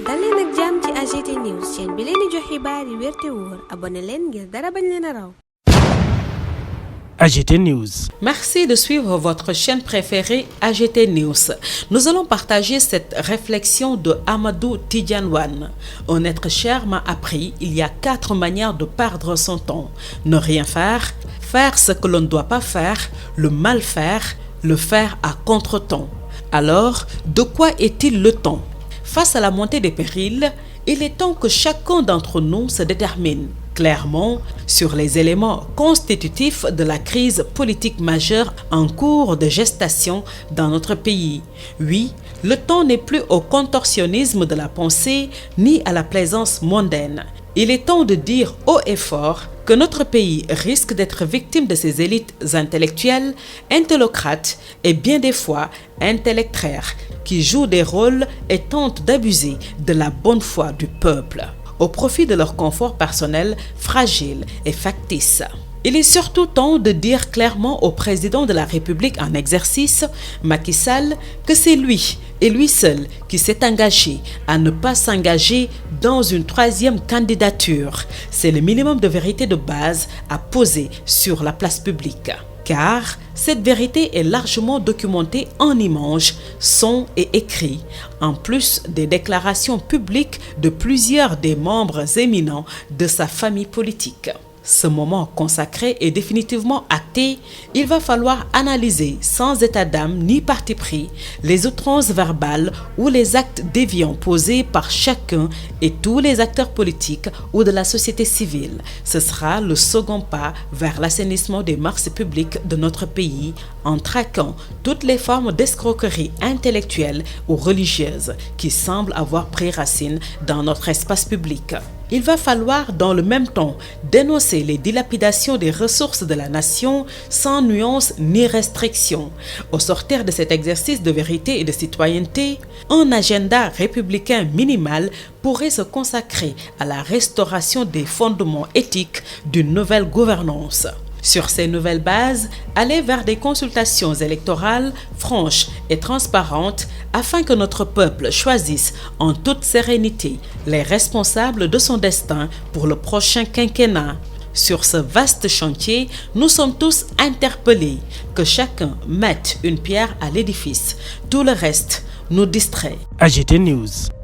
dal leen ak jàmm ci AGT News chaîne bi leen di jox xibaar yi wér te wóor abonné leen ngir dara bañ leen a raw. AGT News. Merci de suivre votre chaîne préférée AGT News. Nous allons partager cette réflexion de Amadou Tidiane Wane. Un être cher m'a appris il y a 4 manières de perdre son temps. Ne rien faire, faire ce que l'on ne doit pas faire, le mal faire, le faire à contre-temps. Alors, de quoi est-il le temps? Face à la montée des périls, il est temps que chacun d'entre nous se détermine clairement sur les éléments constitutifs de la crise politique majeure en cours de gestation dans notre pays. Oui, le temps n'est plus au contorsionnisme de la pensée ni à la plaisance mondaine. Il est temps de dire haut et fort que notre pays risque d'être victime de ces élites intellectuelles, intellocrates et bien des fois intellectraires qui jouent des rôles et tentent d'abuser de la bonne foi du peuple au profit de leur confort personnel fragile et factice. Il est surtout temps de dire clairement au président de la République en exercice, Macky Sall, que c'est lui et lui seul qui s'est engagé à ne pas s'engager dans une 3e candidature. C'est le minimum de vérité de base à poser sur la place publique. Car cette vérité est largement documentée en images, sons et écrits, en plus des déclarations publiques de plusieurs des membres éminents de sa famille politique. Ce moment consacré est définitivement acté. Il va falloir analyser sans état d'âme ni parti pris les outrances verbales ou les actes déviants posés par chacun et tous les acteurs politiques ou de la société civile. Ce sera le second pas vers l'assainissement des mœurs publiques de notre pays en traquant toutes les formes d'escroquerie intellectuelle ou religieuse qui semblent avoir pris racine dans notre espace public. Il va falloir dans le même temps dénoncer les dilapidations des ressources de la nation sans nuance ni restriction. Au sortir de cet exercice de vérité et de citoyenneté, un agenda républicain minimal pourrait se consacrer à la restauration des fondements éthiques d'une nouvelle gouvernance. Sur ces nouvelles bases, aller vers des consultations électorales franches et transparentes afin que notre peuple choisisse en toute sérénité les responsables de son destin pour le prochain quinquennat. Sur ce vaste chantier, nous sommes tous interpellés, que chacun mette une pierre à l'édifice. Tout le reste nous distrait. AGT News.